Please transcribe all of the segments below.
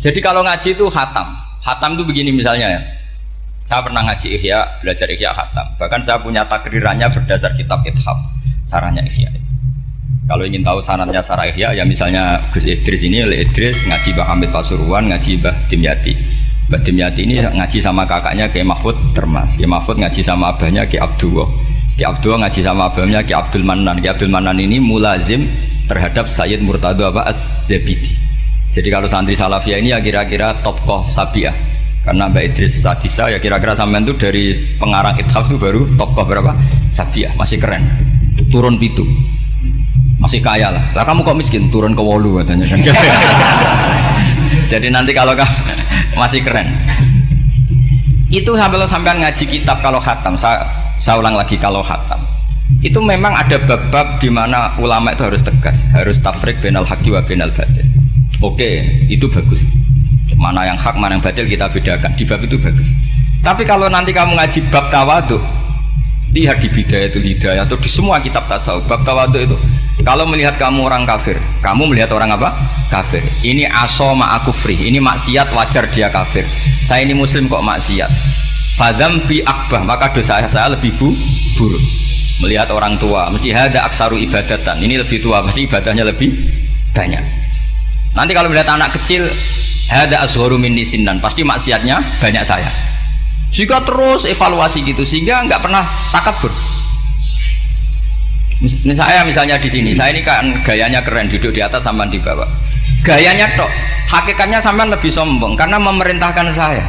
Jadi kalau ngaji itu khatam. Khatam itu begini misalnya ya. Saya pernah ngaji Ihya, belajar Ihya khatam. Bahkan saya punya takrirannya berdasar kitab Ithaf, sarahnya Ihya. Kalau ingin tahu sanadnya sarah Ihya, ya misalnya Gus Idris ini, oleh Idris ngaji Mbah Hamid Pasuruan, ngaji Mbah Dimyati. Mbah Dimyati ini ngaji sama kakaknya Kiai Mahfud Termas. Kiai Mahfud ngaji sama abahnya Kiai Abdullah. Kiai Abdullah ngaji sama abahnya Kiai Abdul Manan. Kiai Abdul Manan ini mulazim terhadap Sayyid Murtado Az-Zabidi. Jadi kalau santri Salafiyah ini ya kira-kira tokoh Sabiah. Karena Mbak Idris Sadisa ya kira-kira sampean itu dari pengarang Ithaf itu baru tokoh berapa? Sabiah, masih keren. Turun pitu. Masih kaya lah. Lah kamu kok miskin? Turun ke 8 katanya kan. Jadi nanti kalau masih keren. Itu sampean ngaji kitab kalau khatam. Saya ulang lagi kalau khatam. Itu memang ada bab-bab di mana ulama itu harus tegas, harus tafriq bainal haqqi wa bainal batil. Oke, itu bagus. Mana yang hak, mana yang batil kita bedakan. Di bab itu bagus. Tapi kalau nanti kamu ngaji bab tawadhu, lihat di Bidayatul Hidayah atau di semua kitab tasawuf, bab tawadhu itu, kalau melihat kamu orang kafir, kamu melihat orang apa? Kafir. Ini aso ma'akufri, ini maksiat wajar dia kafir. Saya ini muslim kok maksiat. Fadam bi akbah, maka dosa saya lebih buruk. Melihat orang tua, mesti ada aksaru ibadatan. Ini lebih tua, mesti ibadahnya lebih banyak. Nanti kalau melihat anak kecil, ada azharu minni sinnan, pasti maksiatnya banyak saya. Jika terus evaluasi gitu, sehingga nggak pernah takabur. Misalnya di sini, saya ini kan gayanya keren, duduk di atas sampai di bawah. Gayanya tok, hakikatnya sampean lebih sombong karena memerintahkan saya.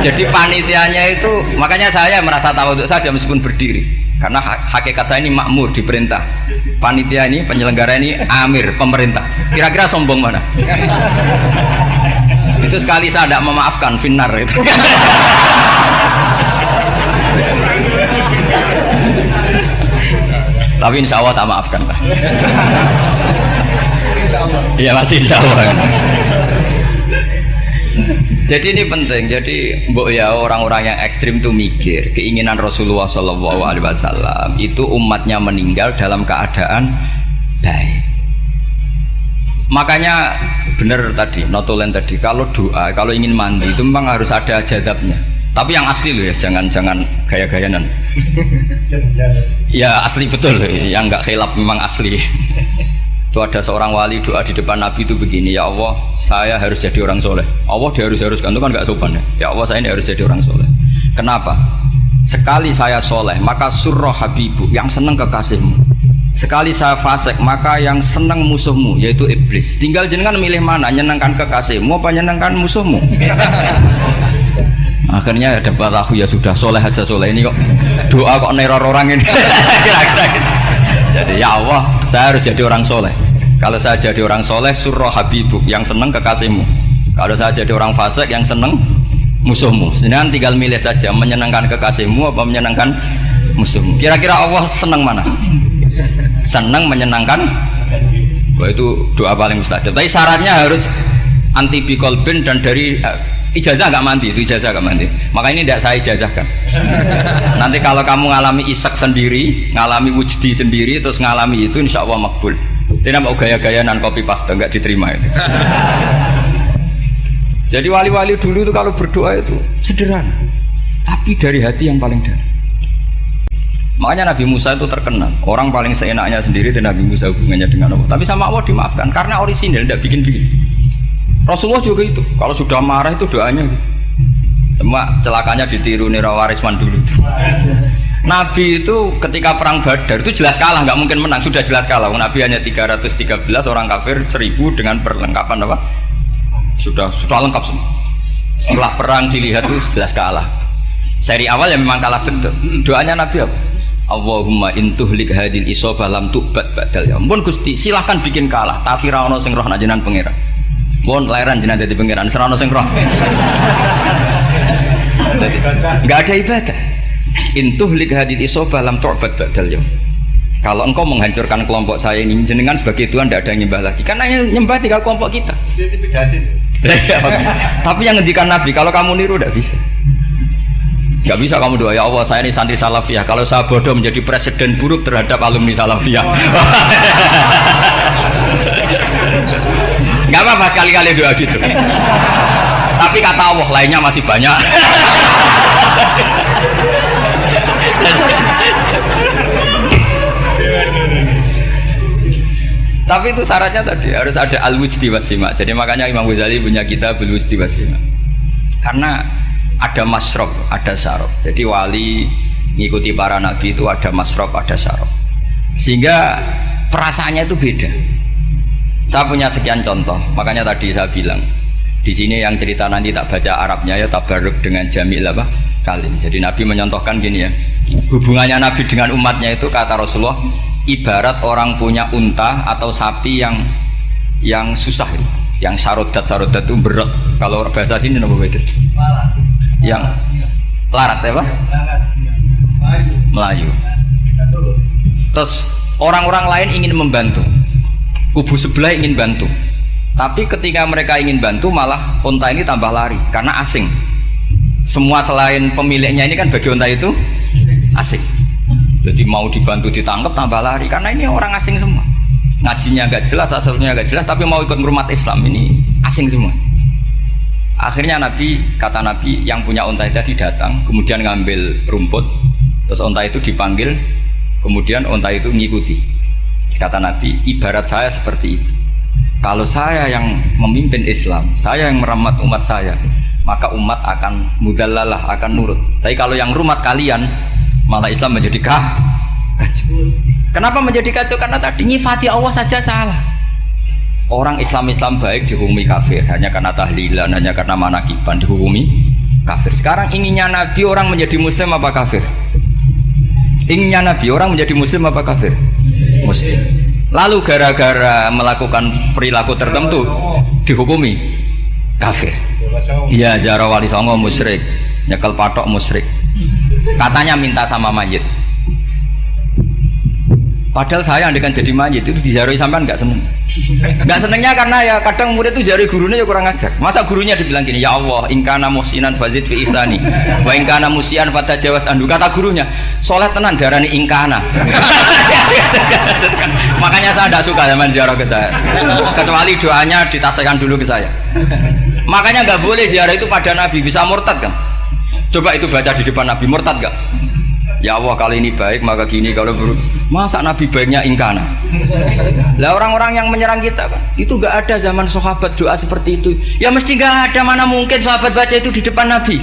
Jadi panitianya itu, makanya saya merasa tawadhu saja meskipun berdiri. Karena hakikat saya ini makmur, diperintah. Panitia ini, penyelenggara ini amir, pemerintah. Kira-kira sombong mana? Itu sekali saya tidak memaafkan, finnar itu. Tapi insya Allah tak maafkan lah. Iya masih insya Allah. Jadi ini penting. Jadi mbok ya orang-orang yang ekstrim itu mikir keinginan Rasulullah SAW itu umatnya meninggal dalam keadaan baik. Makanya benar tadi notulen tadi, kalau doa, kalau ingin mandi itu memang harus ada jadabnya. Tapi yang asli loh ya, jangan gaya-gayanan. Ya asli betul loh, yang nggak khilaf memang asli. Itu ada seorang wali doa di depan Nabi itu begini, ya Allah saya harus jadi orang soleh. Allah diharuskan itu kan nggak sopan ya. Ya Allah saya ini harus jadi orang soleh. Kenapa? Sekali saya soleh maka surroh habibu, yang seneng kekasihmu. Sekali saya fasik maka yang seneng musuhmu, yaitu iblis. Tinggal jenengan milih mana, nyenengkan kekasihmu apa nyenengkan musuhmu. Akhirnya dapat aku ya sudah soleh aja soleh, ini kok doa kok neror orang ini. Kira-kira gitu. Jadi ya Allah saya harus jadi orang soleh. Kalau saya jadi orang soleh, surroh habibuk, yang seneng kekasihmu. Kalau saya jadi orang fasik, yang seneng musuhmu. Sedangkan tinggal milih saja, menyenangkan kekasihmu apa menyenangkan musuhmu. Kira-kira Allah seneng mana? Seneng menyenangkan. Wah, itu doa paling mustajab. Tapi syaratnya harus anti bikolbin dan dari ijazah nggak mandi, itu ijazah nggak mandi. Maka ini tidak saya ijazahkan. Nanti kalau kamu ngalami isak sendiri, ngalami wujdi sendiri, terus ngalami itu, insya Allah makbul. Tidak mau gaya-gayaan copy paste, nggak diterima itu. Jadi wali-wali dulu itu kalau berdoa itu sederhana, tapi dari hati yang paling dalam. Makanya Nabi Musa itu terkenal, orang paling seenaknya sendiri dan Nabi Musa hubungannya dengan Allah. Tapi sama Allah dimaafkan karena orisinil, tidak bikin-bikin. Rasulullah juga itu, kalau sudah marah itu doanya gitu. Cuma celakanya ditiru Nirawarisman dulu. Nabi itu ketika perang Badar itu jelas kalah, nggak mungkin menang, sudah jelas kalah. Nabi hanya 313, orang kafir 1000 dengan perlengkapan apa? Sudah lengkap semua. Setelah perang dilihat itu jelas kalah. Seri awal ya memang kalah betul. Doanya Nabi apa? Allahumma intuhlik hadil isobah lam tu'bad badal ya. Ampun Gusti, silahkan bikin kalah, tapi ra ono sing roh najenan pangeran. Bon lairan jenengan dadi pangeran, serana sing roh. Enggak ada ibadah. Intuhlik hadil isobah lam tu'bad badal ya. Kalau engkau menghancurkan kelompok saya ini, jenengan sebagai Tuhan tidak ada yang nyembah lagi. Karena yang nyembah tinggal kelompok kita. Tapi yang ngendikan Nabi, kalau kamu niru tidak bisa. Gak bisa kamu doa, ya Allah saya ini santri Salafiyah, kalau saya bodoh menjadi presiden buruk terhadap alumni Salafiyah. Nggak apa-apa sekali-kali doa gitu. Tapi kata Allah lainnya masih banyak. Tapi itu syaratnya tadi harus ada al-wujdi wasima. Jadi makanya Imam Ghazali punya kitab al-wujdi wasima. Karena ada masrob, ada syarob. Jadi wali ngikuti para nabi itu ada masrob, ada syarob. Sehingga perasaannya itu beda. Saya punya sekian contoh. Makanya tadi saya bilang di sini yang cerita nanti tak baca Arabnya ya tabarruk dengan jamil apa kalim. Jadi Nabi menyontohkan gini ya. Hubungannya Nabi dengan umatnya itu kata Rasulullah ibarat orang punya unta atau sapi yang susah, yang sarodat itu berat. Kalau bahasa sini apa beda? Yang larat ya Pak? Melayu. Terus orang-orang lain ingin membantu, kubu sebelah ingin bantu, tapi ketika mereka ingin bantu malah unta ini tambah lari karena asing. Semua selain pemiliknya ini kan bagi unta itu asing. Jadi mau dibantu ditangkap tambah lari karena ini orang asing semua. Ngajinya agak jelas, asalnya agak jelas, tapi mau ikut ngurumat Islam ini asing semua. Akhirnya kata Nabi yang punya unta itu tadi datang, kemudian ngambil rumput, terus unta itu dipanggil, kemudian unta itu mengikuti. Kata Nabi, ibarat saya seperti itu. Kalau saya yang memimpin Islam, saya yang merawat umat saya, maka umat akan mudallalah, akan nurut. Tapi kalau yang rumat kalian, malah Islam menjadi kacau. Kenapa menjadi kacau? Karena tadi nyifati Allah saja salah. Orang Islam baik dihukumi kafir hanya karena tahlilan, hanya karena manakiban dihukumi kafir. Sekarang inginnya Nabi orang menjadi muslim apa kafir? Inginnya Nabi orang menjadi muslim apa kafir? Muslim. Lalu gara-gara melakukan perilaku tertentu dihukumi kafir. Iya, ziarah wali songo musyrik, nyekel patok musyrik. Katanya minta sama mayit. Padahal saya andekan jadi mayit itu diziarahi sampean nggak seneng. Nggak senengnya karena ya kadang murid itu jari gurunya ya kurang ajar. Masa gurunya dibilang gini, ya Allah, ingkana muhsinan fazid fi ihsani, wa ingkana musian fatajawas anhu. Kata gurunya, soleh tenan darani ingkana. Makanya saya tidak suka zaman ziarah ke saya. Kecuali doanya ditasihkan dulu ke saya. Makanya nggak boleh ziarah itu pada Nabi, bisa murtad kan? Coba itu baca di depan Nabi, murtad gak? Ya Allah kali ini baik maka gini, kalau buruk masa Nabi baiknya ingkana. Lah orang-orang yang menyerang kita kan itu gak ada zaman sahabat doa seperti itu. Ya mesti gak ada, mana mungkin sahabat baca itu di depan Nabi.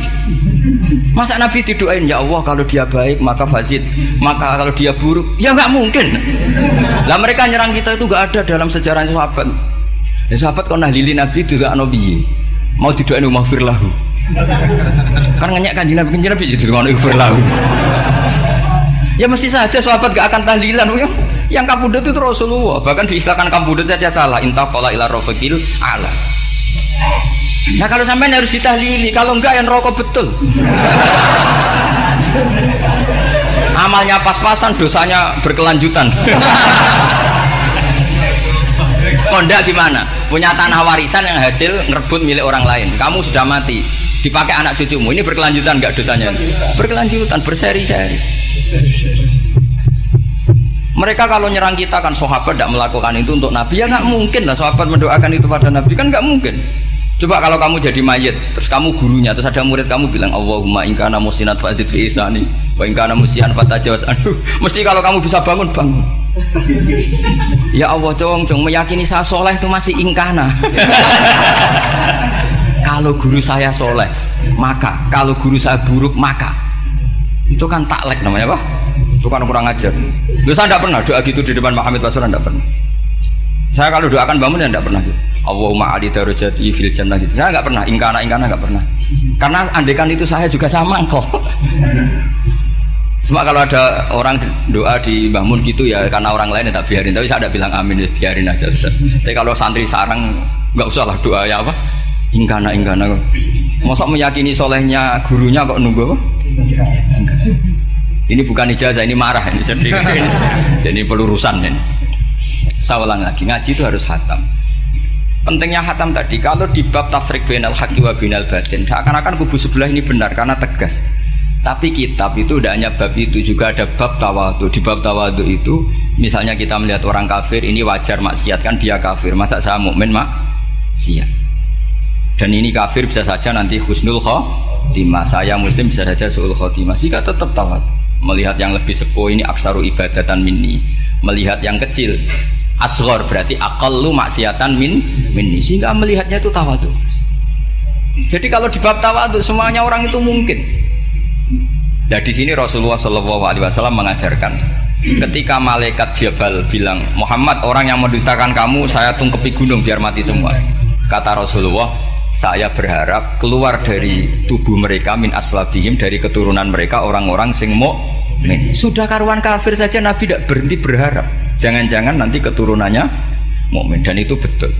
Masa Nabi didoain ya Allah kalau dia baik maka fazid, maka kalau dia buruk ya gak mungkin. Lah mereka nyerang kita itu gak ada dalam sejarah sahabat. Ya sahabat kok nahlilin Nabi itu gak nabi mau didoain maghfir lahu. Kan ngenyek kanjeng Nabi jadi ngono ighfir lahu. Ya mesti saja sahabat gak akan tahlilan. Yang kabudut itu Rasulullah, bahkan diistilahkan kabudut saja salah. Intaqala ila rafiqil ala. Nah kalau sampai harus ditahlili, kalau enggak yang rokok betul. Amalnya pas-pasan, dosanya berkelanjutan. Kondak gimana? Punya tanah warisan yang hasil ngerebut milik orang lain. Kamu sudah mati, dipakai anak cucumu. Ini berkelanjutan enggak dosanya? Berkelanjutan, berseri-seri. Mereka kalau nyerang kita kan sahabat tidak melakukan itu untuk Nabi, ya nggak mungkin lah sahabat mendoakan itu pada Nabi, kan nggak mungkin. Coba kalau kamu jadi mayit, terus kamu gurunya, terus ada murid kamu bilang Allahumma in kana muhsinat fazid fi ihsani wa in kana musian fatajawaz anhu. Mesti kalau kamu bisa bangun. Ya Allah cong meyakini saya soleh itu masih ingkana. Kalau guru saya soleh maka, kalau guru saya buruk maka. Itu kan taklek namanya Pak. Itu kan kurang ajar. Saya tidak pernah doa gitu di depan Muhammad Rasulullah, tidak pernah. Saya kalau doakan bangun ya tidak pernah gitu. Allahumma ali darajati fil jannah gitu. Saya nggak pernah, ingkana nggak pernah. Karena andekan itu saya juga sama kok. Cuma kalau ada orang doa di bangun gitu ya karena orang lain ya tak biarin. Tapi saya tidak bilang amin, ya biarin aja sudah. Tapi kalau santri sarang nggak usah lah doa ya apa? Ingkana. Masa meyakini solehnya gurunya kok nunggu apa? Ini bukan ijazah, ini marah ini. Jadi pelurusan ini. Saya ulang lagi, ngaji itu harus khatam. Pentingnya khatam tadi, kalau di bab tafriq bainal haqqi wa bainal batin, seakan-akan kubu sebelah ini benar karena tegas. Tapi kitab itu tidak hanya bab itu, juga ada bab tawadhu. Di bab tawadhu itu, misalnya kita melihat orang kafir, ini wajar maksiat kan dia kafir. Masa saya mukmin siap. Dan ini kafir bisa saja nanti husnul khotimah, saya muslim bisa saja su'ul khotimah. Jika tetap tawadhu, melihat yang lebih sepuh ini aksaru ibadatan minni, melihat yang kecil asghar berarti aqallu maksiatan minni, sehingga melihatnya itu tawadhu. Jadi kalau di bab tawadhu semuanya orang itu mungkin. Nah di sini Rasulullah SAW mengajarkan, ketika malaikat Jabal bilang, Muhammad, orang yang mendustakan kamu saya tungkepi gunung biar mati semua. Kata Rasulullah, saya berharap keluar dari tubuh mereka min aslabihim, dari keturunan mereka orang-orang sing mukmin. Sudah karuan kafir saja Nabi tidak berhenti berharap, jangan-jangan nanti keturunannya mukmin. Dan itu betul.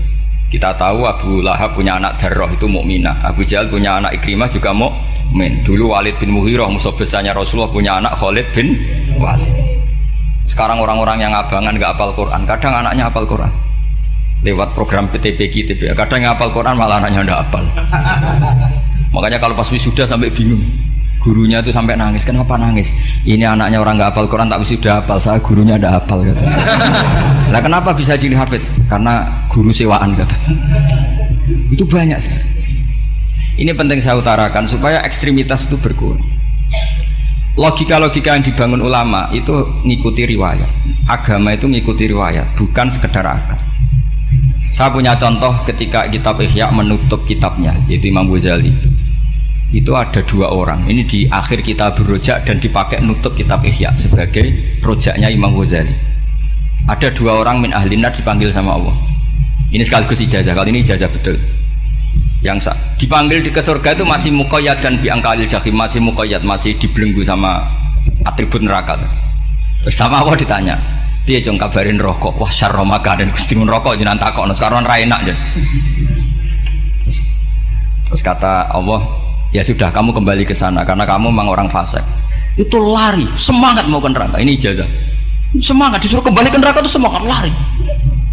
Kita tahu Abu Lahab punya anak Darrah itu mukminah, Abu Jahal punya anak Ikrimah juga mukmin. Dulu Walid bin Mughirah musuh besarnya Rasulullah punya anak Khalid bin Walid. Sekarang orang-orang yang abangan gak hafal Quran, kadang anaknya hafal Quran lewat program PTPG, kadang yang hafal Quran malah anaknya ndak hafal. Makanya kalau pas wisuda sampai bingung, gurunya itu sampai nangis. Kenapa nangis? Ini anaknya orang nggak hafal Quran tak wisuda hafal, saya gurunya ndak hafal kata. Lah kenapa bisa jadi hafid? Karena guru sewaan kata. Itu banyak sekali. Ini penting saya utarakan supaya ekstremitas itu berkurang. Logika-logika yang dibangun ulama itu ngikuti riwayat. Agama itu ngikuti riwayat, bukan sekedar akal. Saya punya contoh ketika kitab Ihya menutup kitabnya, yaitu Imam Ghazali. Itu ada dua orang. Ini di akhir kitab Rojak dan dipakai nutup kitab Ihya sebagai rojaknya Imam Ghazali. Ada dua orang min ahli nar dipanggil sama Allah. Ini sekaligus ijazah, kali ini ijazah betul. Yang dipanggil ke surga itu masih muqayyad dan biangkalil jahim, masih muqayyad, masih dibelenggu sama atribut neraka. Terus sama Allah ditanya, dia jong kabarin rokok, wah syarro maka dan kustingun rokok jenang takok, sekarang rai enak jen. Terus kata Allah, ya sudah kamu kembali ke sana karena kamu memang orang fasik. Itu lari, semangat mau ke neraka. Ini ijazah. Semangat disuruh kembali ke neraka itu semangat lari.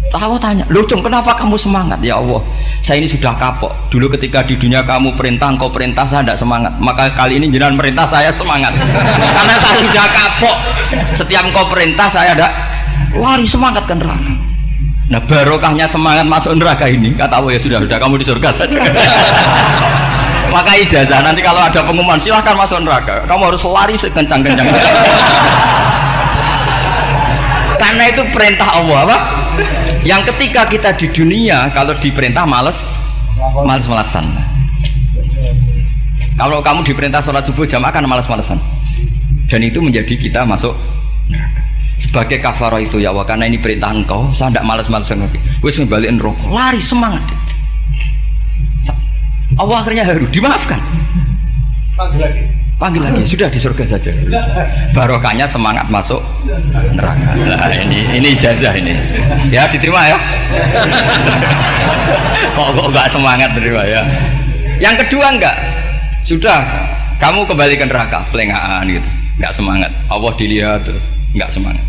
Allah tanya, loh Jong kenapa kamu semangat? Ya Allah, saya ini sudah kapok. Dulu ketika di dunia kamu perintah, engkau perintah, saya tidak semangat. Maka kali ini jenengan perintah saya semangat. Karena saya sudah kapok. Setiap engkau perintah saya ada lari semangat ke neraka. Nah barokahnya semangat masuk neraka ini, kata Allah, ya sudah kamu di surga saja. Maka ijazah nanti kalau ada pengumuman silahkan masuk neraka, kamu harus lari sekencang-kencangnya. Karena itu perintah Allah apa? Yang ketika kita di dunia kalau diperintah males-malesan. Kalau kamu diperintah sholat subuh jamaah kan males-malesan. Dan itu menjadi kita masuk neraka. Sebagai kafarah itu ya Allah, karena ini perintah engkau, saya tidak males-malesan lagi. Wis ngembaliin rokok, lari semangat. Allah akhirnya haru, dimaafkan. Panggil lagi, sudah di surga saja. Barokahnya semangat masuk neraka. Nah, ini ijazah ini. Ya diterima ya. Kok enggak semangat terima ya. Yang kedua enggak. Sudah kamu kembali ke neraka, pelengahan gitu. Enggak semangat. Allah dilihat terus enggak semangat.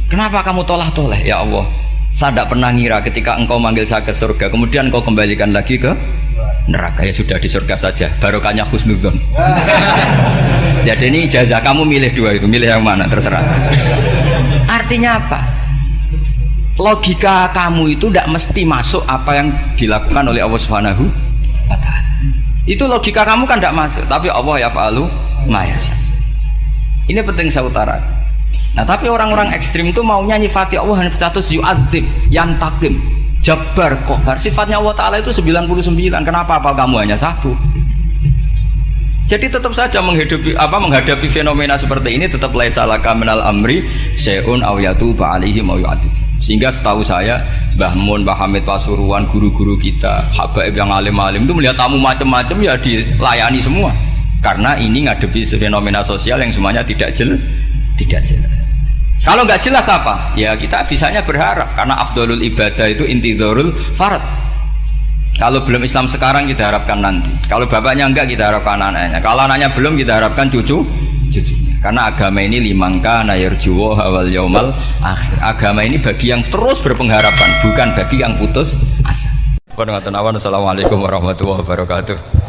Kenapa kamu tolah-toleh? Ya Allah, saya tidak pernah ngira ketika engkau manggil saya ke surga, kemudian engkau kembalikan lagi ke neraka. Ya sudah di surga saja, barokahnya husnudzon. Jadi ini ijazah, kamu milih dua itu, milih yang mana terserah. Artinya apa? Logika kamu itu tidak mesti masuk apa yang dilakukan oleh Allah Subhanahu wa Ta'ala. Itu logika kamu kan tidak masuk, tapi Allah yaf'alu ma yasha. Ini penting saya utarakan. Nah tapi orang-orang ekstrim itu maunya nyifati Allah hanya status yu'adzib, yantakim, jabbar, kohar. Sifatnya Allah Ta'ala itu 99. Kenapa apa kamu hanya satu? Jadi tetap saja menghadapi fenomena seperti ini tetap laisa laka minal amri syai'un aw yatuba alaihim aw yu'adzib. Sehingga setahu saya Mbah Mun, Mbah Hamid Pasuruan, guru-guru kita, habaib yang alim-alim itu melihat tamu macam-macam ya dilayani semua. Karena ini ngadepi fenomena sosial yang semuanya tidak jelas. Kalau nggak jelas apa? Ya kita bisanya berharap karena afdolul ibadah itu intidharul farad. Kalau belum Islam sekarang kita harapkan nanti. Kalau bapaknya enggak kita harapkan anaknya. Kalau anaknya belum kita harapkan cucunya. Karena agama ini limangka nayarjuwa wal yaumal akhir. Agama ini bagi yang terus berpengharapan, bukan bagi yang putus asa. Assalamualaikum warahmatullahi wabarakatuh.